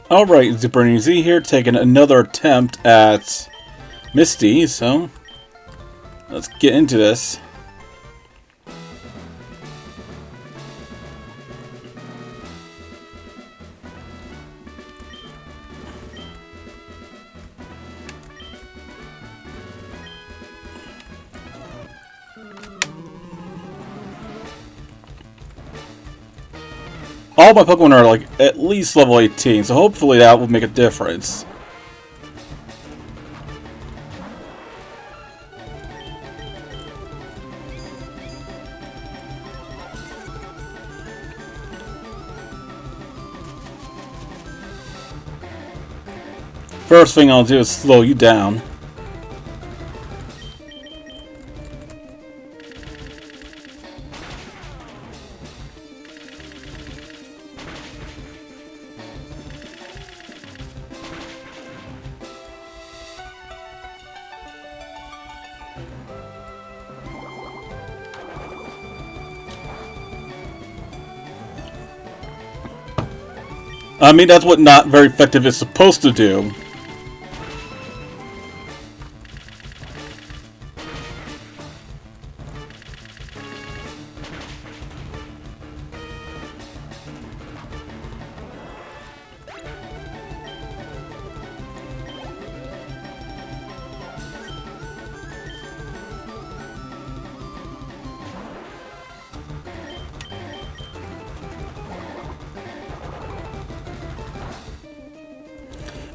Alright, Super Easy here, taking another attempt at Misty, so let's get into this. All my Pokemon are like at least level 18, so hopefully that will make a difference. First thing I'll do is slow you down. I mean, that's what not very effective is supposed to do.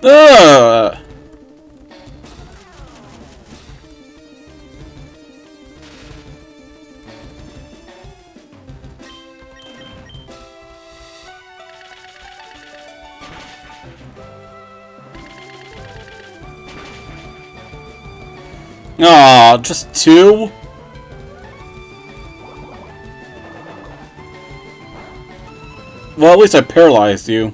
Ugh. Aw, just two? Well, at least I paralyzed you.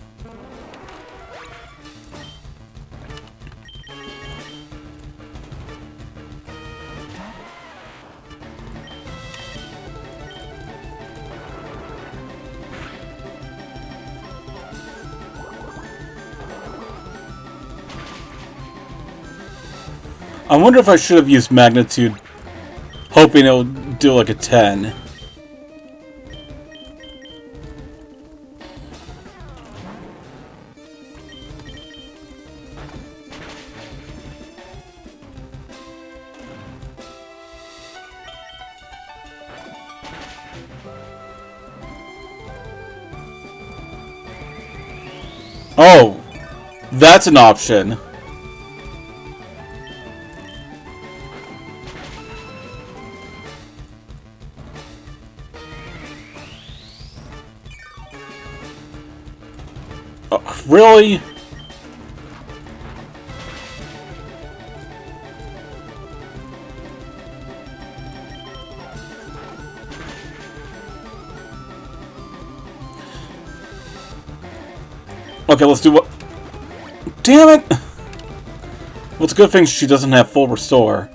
I wonder if I should have used Magnitude, hoping it would do like a 10. Oh, that's an option. Really? Okay, let's do what... Damn it! Well, it's a good thing she doesn't have full restore.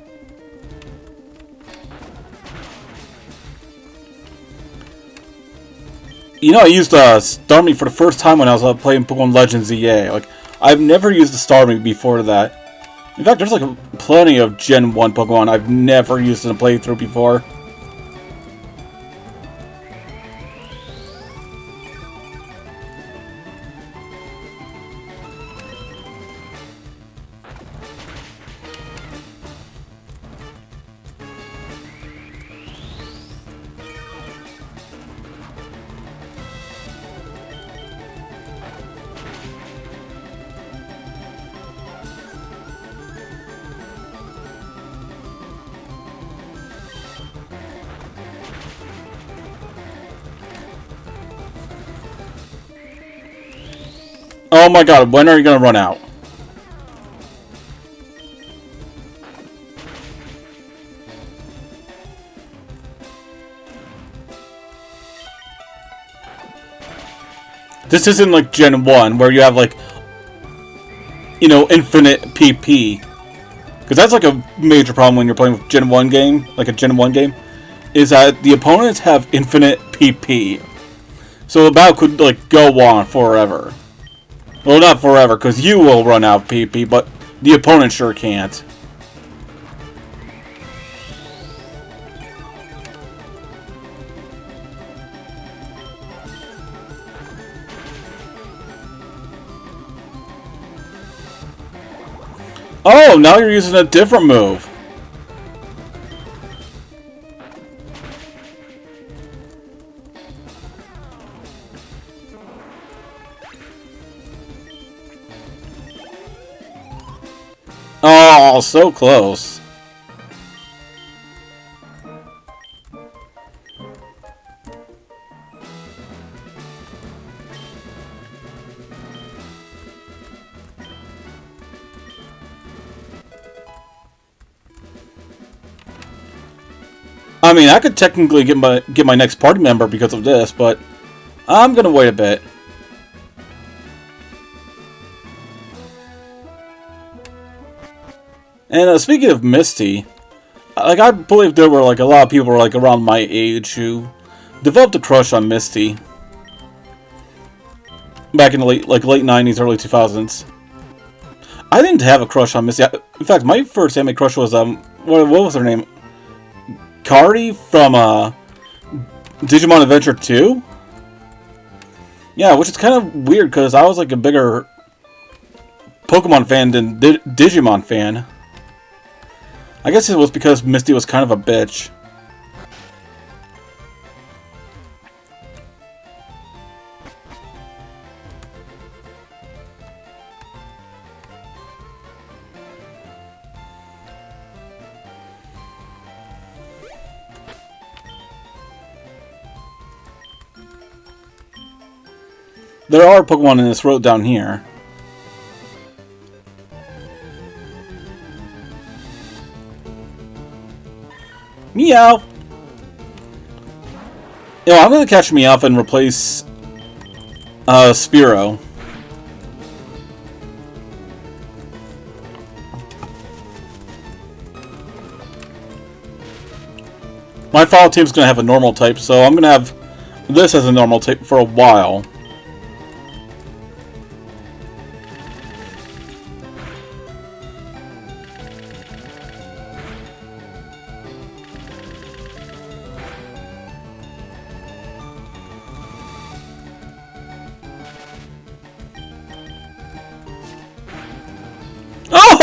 You know, I used Starmie for the first time when I was playing Pokemon Legends EA. Like, I've never used the Starmie before that. In fact, there's like plenty of Gen 1 Pokemon I've never used in a playthrough before. Oh my god, when are you gonna run out? This isn't like Gen 1, where you have like, you know, infinite PP. Because that's like a major problem when you're playing with Gen 1 game, like a Gen 1 game, is that the opponents have infinite PP. So the battle could like go on forever. Well, not forever, because you will run out of PP, but the opponent sure can't. Oh, now you're using a different move. Oh, so close. I mean, I could technically get my next party member because of this, but I'm gonna wait a bit. And speaking of Misty, like I believe there were like a lot of people like around my age who developed a crush on Misty back in the late 90s, early 2000s. I didn't have a crush on Misty. In fact, my first anime crush was what was her name? Cardi from Digimon Adventure 2? Yeah, which is kind of weird because I was like a bigger Pokemon fan than Digimon fan. I guess it was because Misty was kind of a bitch. There are Pokemon in this road down here. Meow! You know, I'm gonna catch Meowth and replace Spearow. My follow team's gonna have a normal type, so I'm gonna have this as a normal type for a while.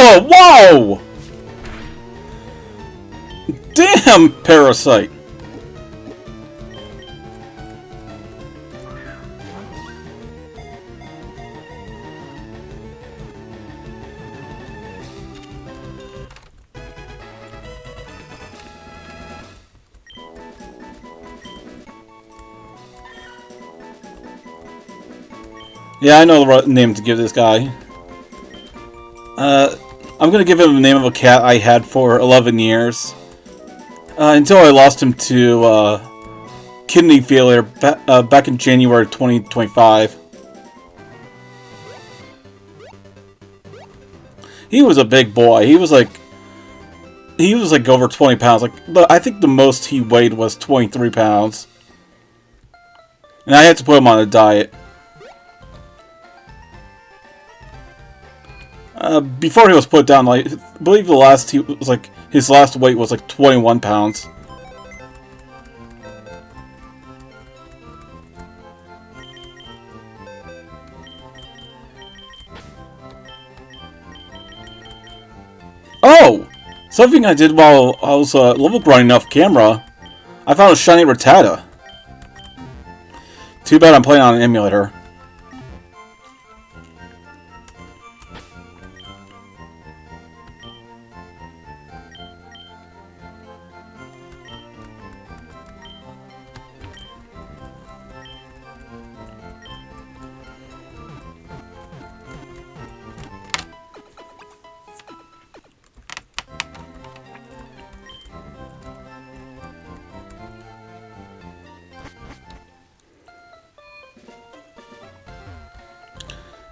Oh, whoa! Damn, Parasite! Yeah, I know the right name to give this guy. I'm gonna give him the name of a cat I had for 11 years. Until I lost him to kidney failure back in January 2025. He was a big boy. He was like over 20 pounds. Like, I think the most he weighed was 23 pounds. And I had to put him on a diet. Before he was put down, like, I believe his last weight was like 21 pounds. Oh! Something I did while I was level grinding off camera. I found a shiny Rattata. Too bad I'm playing on an emulator.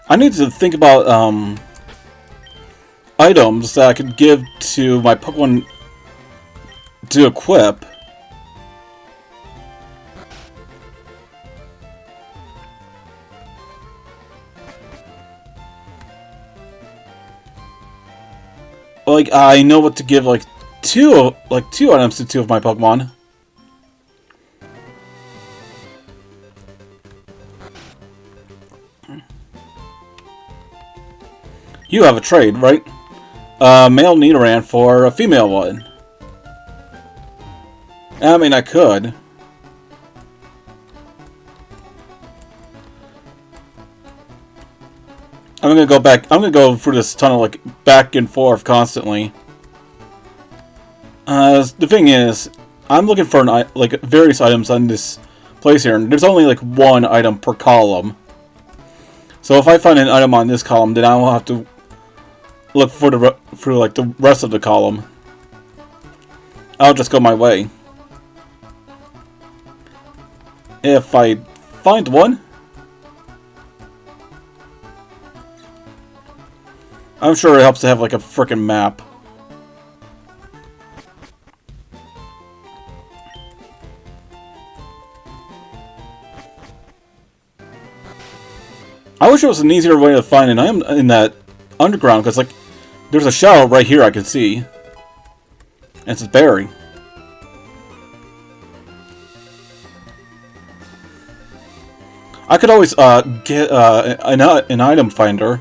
I need to think about items that I could give to my Pokemon to equip. Like, I know what to give, like, two items to two of my Pokemon. You have a trade, right? Male Nidoran for a female one. I mean, I could. I'm gonna go back. I'm gonna go through this tunnel, like, back and forth constantly. The thing is, I'm looking for like various items on this place here, and there's only like one item per column. So if I find an item on this column, then I will have to look for through like the rest of the column. I'll just go my way. If I find one, I'm sure it helps to have like a frickin' map. I wish there was an easier way to find an item in that underground, because like there's a shadow right here I can see. And it's a berry. I could always get an item finder.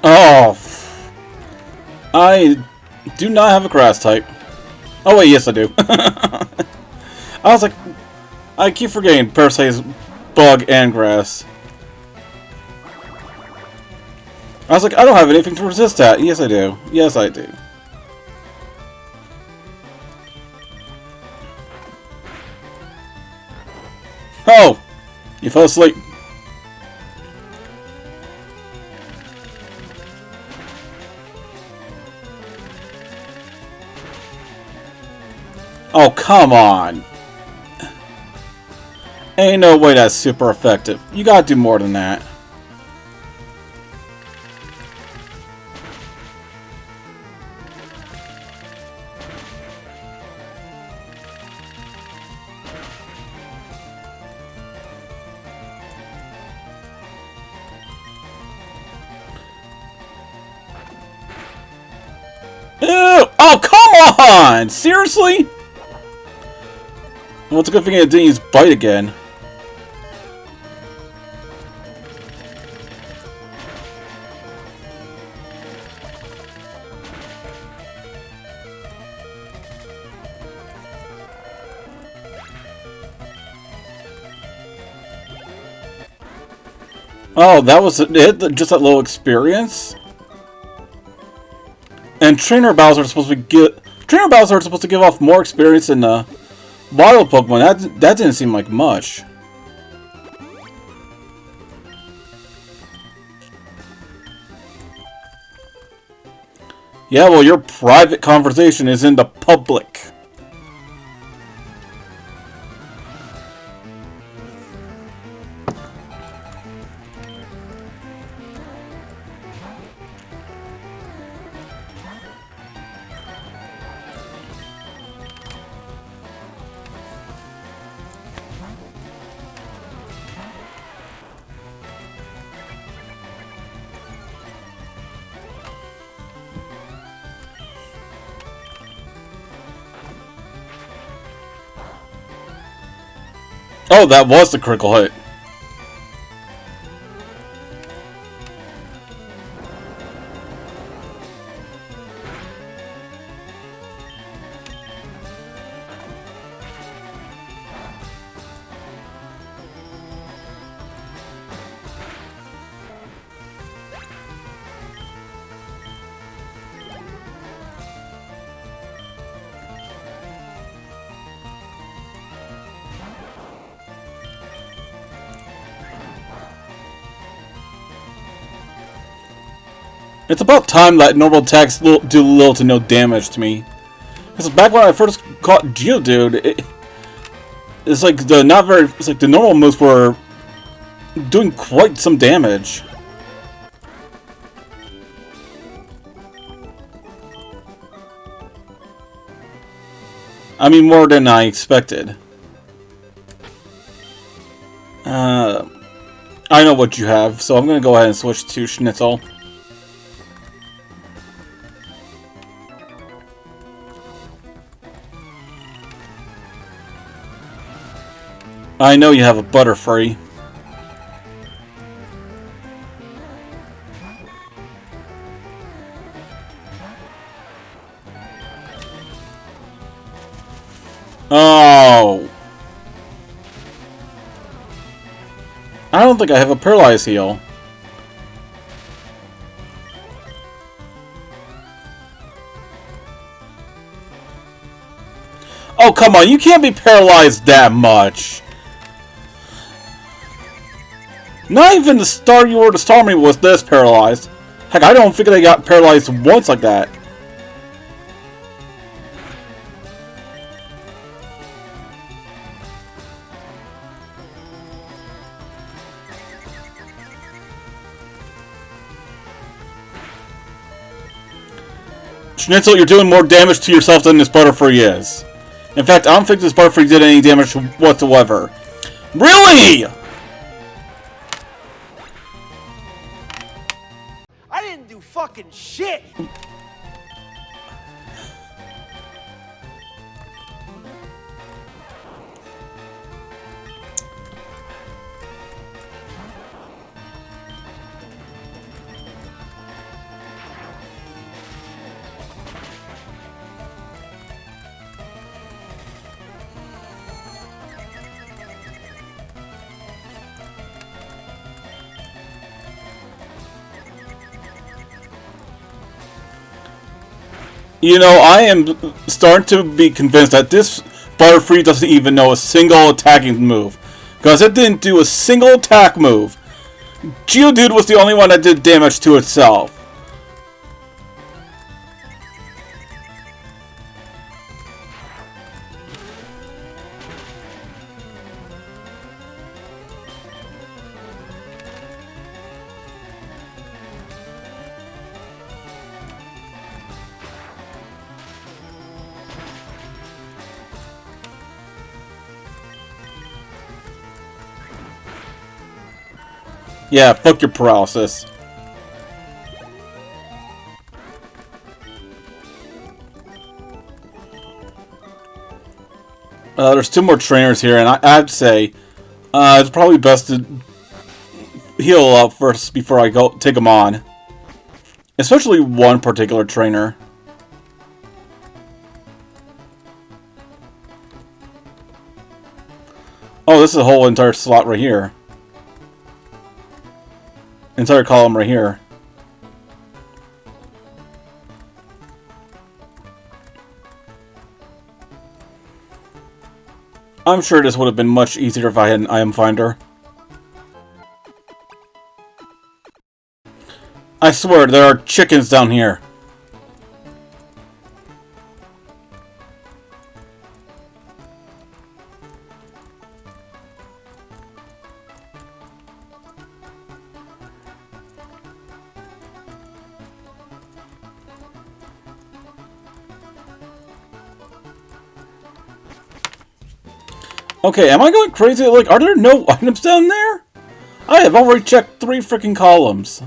Oh, I do not have a grass type. Oh wait, yes I do. I was like, I keep forgetting Parasite is bug and grass. I was like, I don't have anything to resist that. Yes I do. Yes I do. Oh! You fell asleep. Oh, come on! Ain't no way that's super effective. You gotta do more than that. Ew! Oh, come on! Seriously? Well, it's a good thing it didn't use Bite again. Oh, that was it? Just that little experience? And trainer battles are supposed to give off more experience than wild Pokemon. That didn't seem like much. Yeah, well, your private conversation is in the public. Oh, that was the critical hit. It's about time that normal attacks do little to no damage to me. Because back when I first caught Geodude, it's like the normal moves were doing quite some damage. I mean, more than I expected. I know what you have, so I'm gonna go ahead and switch to Schnitzel. I know you have a Butterfree. Oh. I don't think I have a Paralyze Heal. Oh, come on, you can't be paralyzed that much. Not even the Starmie was this paralyzed. Heck, I don't think they got paralyzed once like that. Schnitzel, you're doing more damage to yourself than this Butterfree is. In fact, I don't think this Butterfree did any damage whatsoever. Really?! I didn't do fucking shit! You know, I am starting to be convinced that this Butterfree doesn't even know a single attacking move. Because it didn't do a single attack move. Geodude was the only one that did damage to itself. Yeah, fuck your paralysis. There's two more trainers here, and I have to say, it's probably best to heal up first before I go take them on. Especially one particular trainer. Oh, this is a whole entire slot right here. Entire column right here. I'm sure this would have been much easier if I had an item finder. I swear, there are chickens down here. Okay, am I going crazy? Like, are there no items down there? I have already checked 3 freaking columns.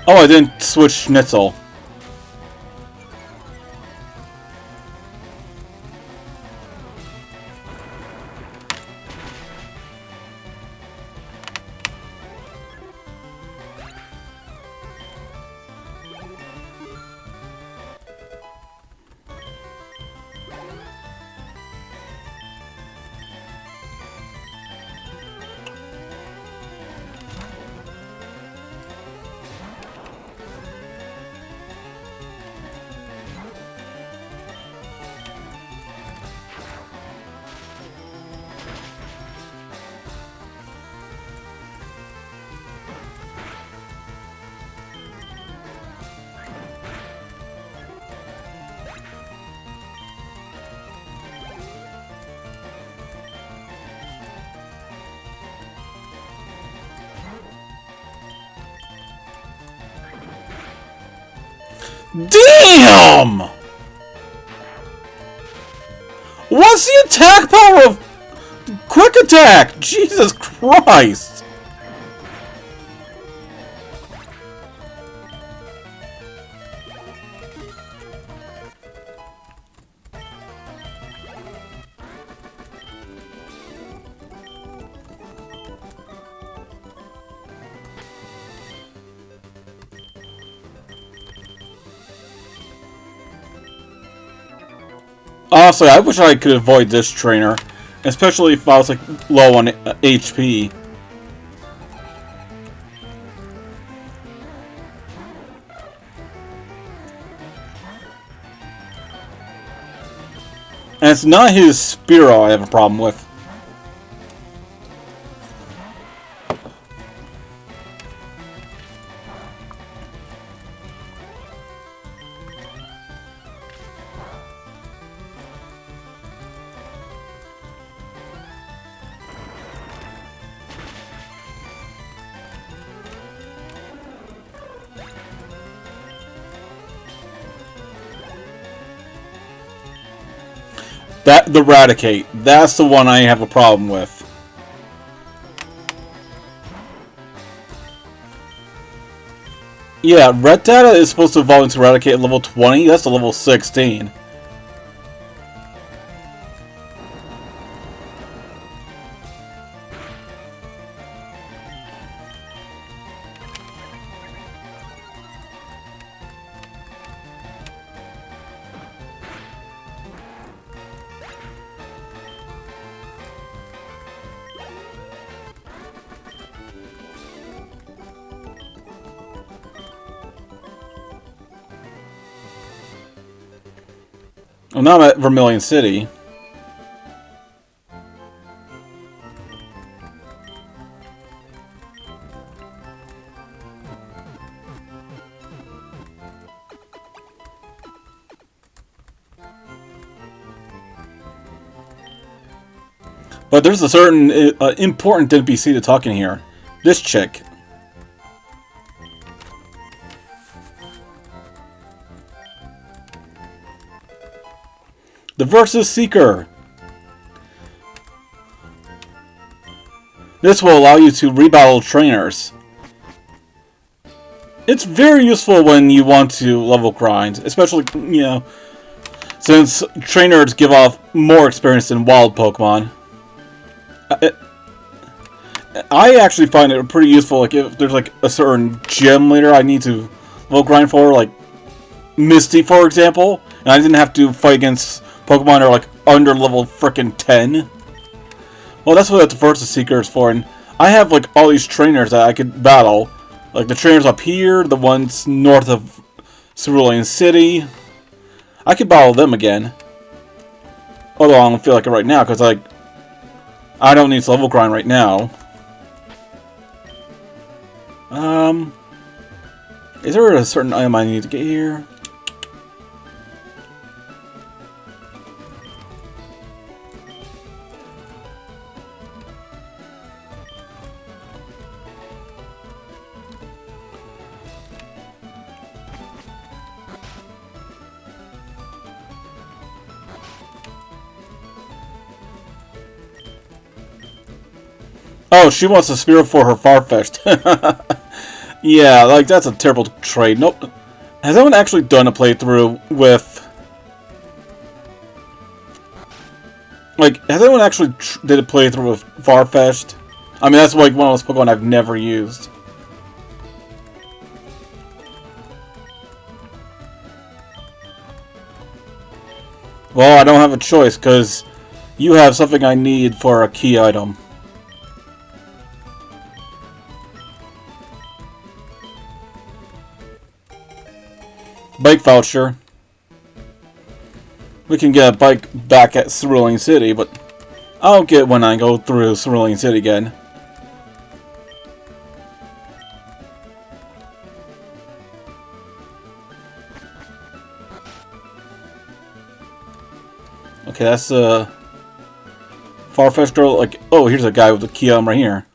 Oh, I didn't switch Schnitzel. Damn! What's the attack power of Quick Attack? Jesus Christ! Honestly, I wish I could avoid this trainer, especially if I was like low on HP. And it's not his Spearow I have a problem with. The Eradicate. That's the one I have a problem with. Yeah, Red Data is supposed to evolve into Eradicate at level 20. That's a level 16. Well, now I'm at Vermilion City. But there's a certain important NPC to talk in here. This chick. The Versus Seeker. This will allow you to rebattle trainers. It's very useful when you want to level grind, especially, you know, since trainers give off more experience than wild Pokemon. I actually find it pretty useful, like if there's like a certain gym leader I need to level grind for, like Misty, for example, and I didn't have to fight against Pokemon that are like under level frickin' 10. Well, that's what the Versus Seeker is for, and I have like all these trainers that I could battle. Like the trainers up here, the ones north of Cerulean City. I could battle them again. Although I don't feel like it right now, because like I don't need to level grind right now. Is there a certain item I need to get here? Oh, she wants a spear for her Farfetch'd. Yeah, like, that's a terrible trade. Nope. Has anyone actually done a playthrough with... Like, has anyone actually did a playthrough with Farfetch'd? I mean, that's like one of those Pokemon I've never used. Well, I don't have a choice, because you have something I need for a key item. Bike voucher. We can get a bike back at Cerulean City, but I'll get when I go through Cerulean City again. Okay, that's a Farfetch'd girl. Like, oh, here's a guy with a key item right here.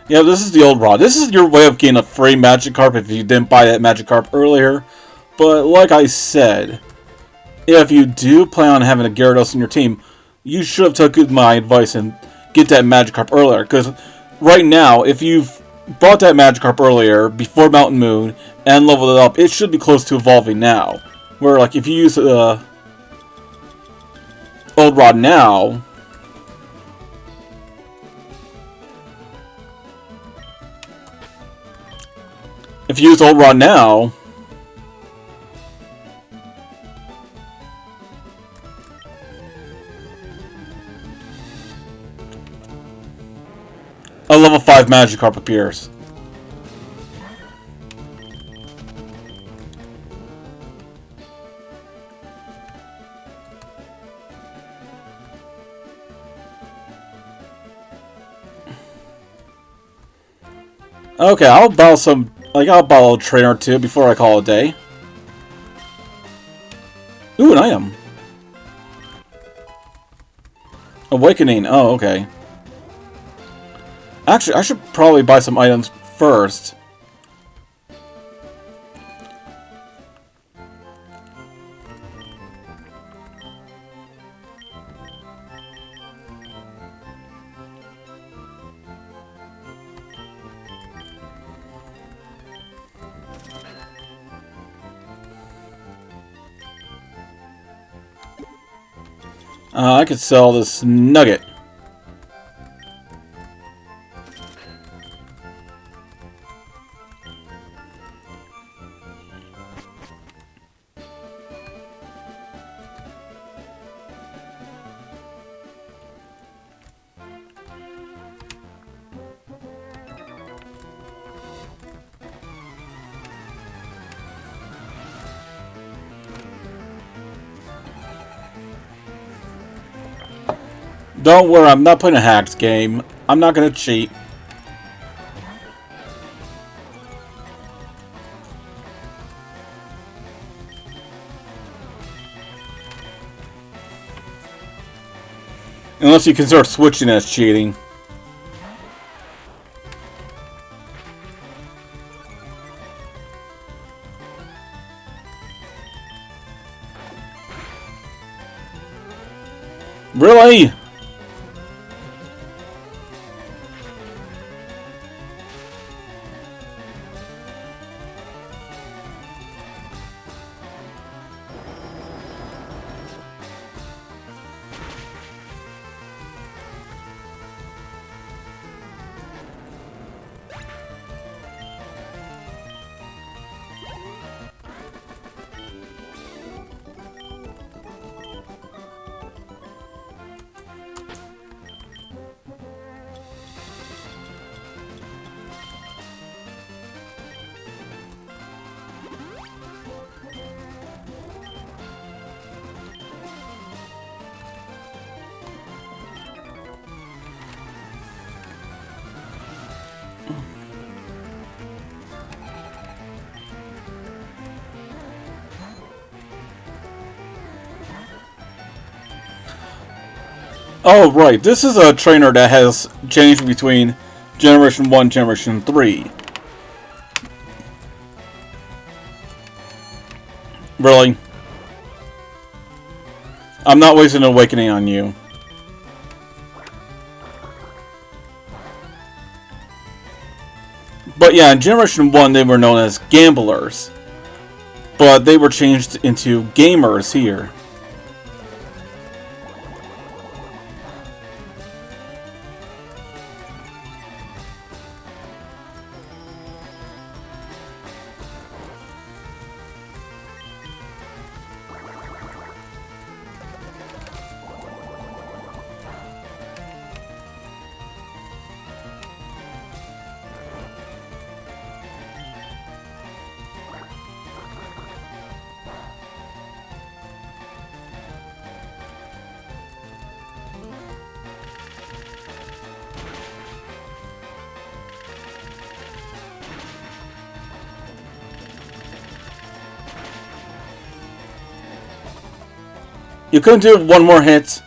Yeah, this is the old rod. This is your way of getting a free Magikarp if you didn't buy that Magikarp earlier. But like I said, if you do plan on having a Gyarados in your team, you should have taken my advice and get that Magikarp earlier. Because right now, if you've bought that Magikarp earlier, before Mountain Moon, and leveled it up, it should be close to evolving now. Where, like, if you use old rod now... If you use Old Rod now... a level 5 Magikarp appears. Okay, I'll battle some... Like, I'll battle a trainer or two before I call it a day. Ooh, an item. Awakening. Oh, okay. Actually, I should probably buy some items first. I could sell this nugget. Don't worry, I'm not playing a hacked game. I'm not gonna cheat. Unless you consider switching as cheating. Really? Oh, right. This is a trainer that has changed between Generation 1 and Generation 3. Really? I'm not wasting an awakening on you. But yeah, in Generation 1 they were known as gamblers. But they were changed into gamers here. You couldn't do one more hit.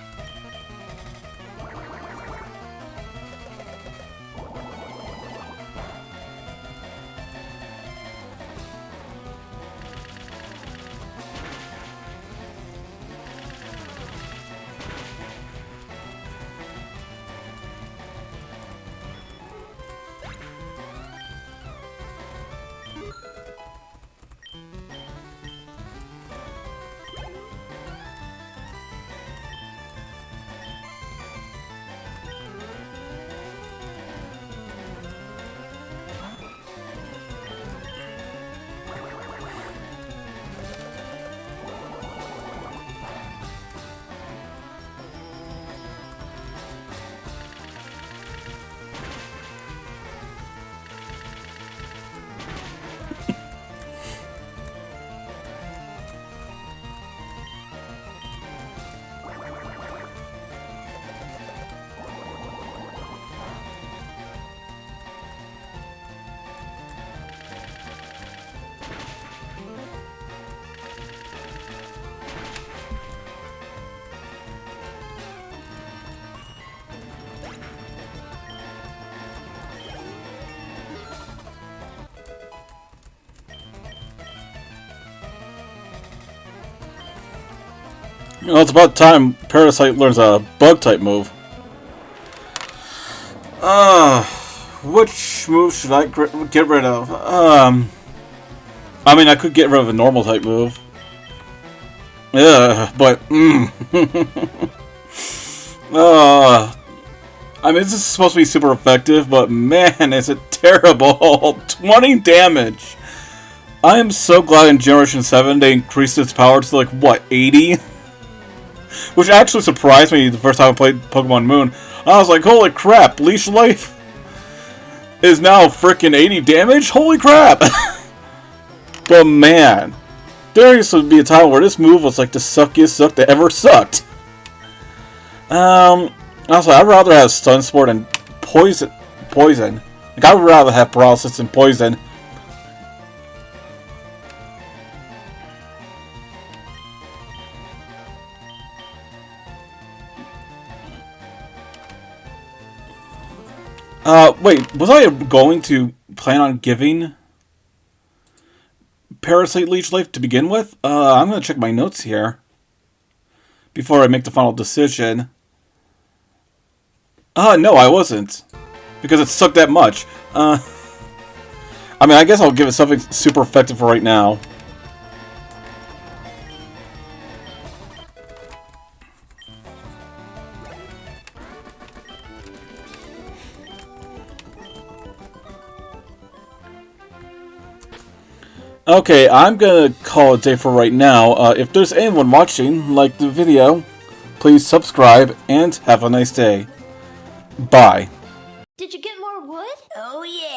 Well, it's about time Parasite learns a bug-type move. Which move should I get rid of? I mean, I could get rid of a normal-type move. Yeah, but, I mean, this is supposed to be super effective, but man, is it terrible. 20 damage! I am so glad in Generation 7 they increased its power to, like, what, 80? Which actually surprised me the first time I played Pokemon Moon. I was like, holy crap, Leash Life is now frickin' 80 damage? Holy crap! But man, there used to be a time where this move was like the suckiest suck that ever sucked. Also, I'd rather have Stun Sport and Poison. Like, I'd rather have Paralysis than Poison. Wait, was I going to plan on giving Parasite Leech Life to begin with? I'm gonna check my notes here before I make the final decision. No, I wasn't. Because it sucked that much. I mean, I guess I'll give it something super effective for right now. Okay, I'm gonna call it a day for right now. If there's anyone watching, like the video, please subscribe and have a nice day. Bye. Did you get more wood? Oh yeah.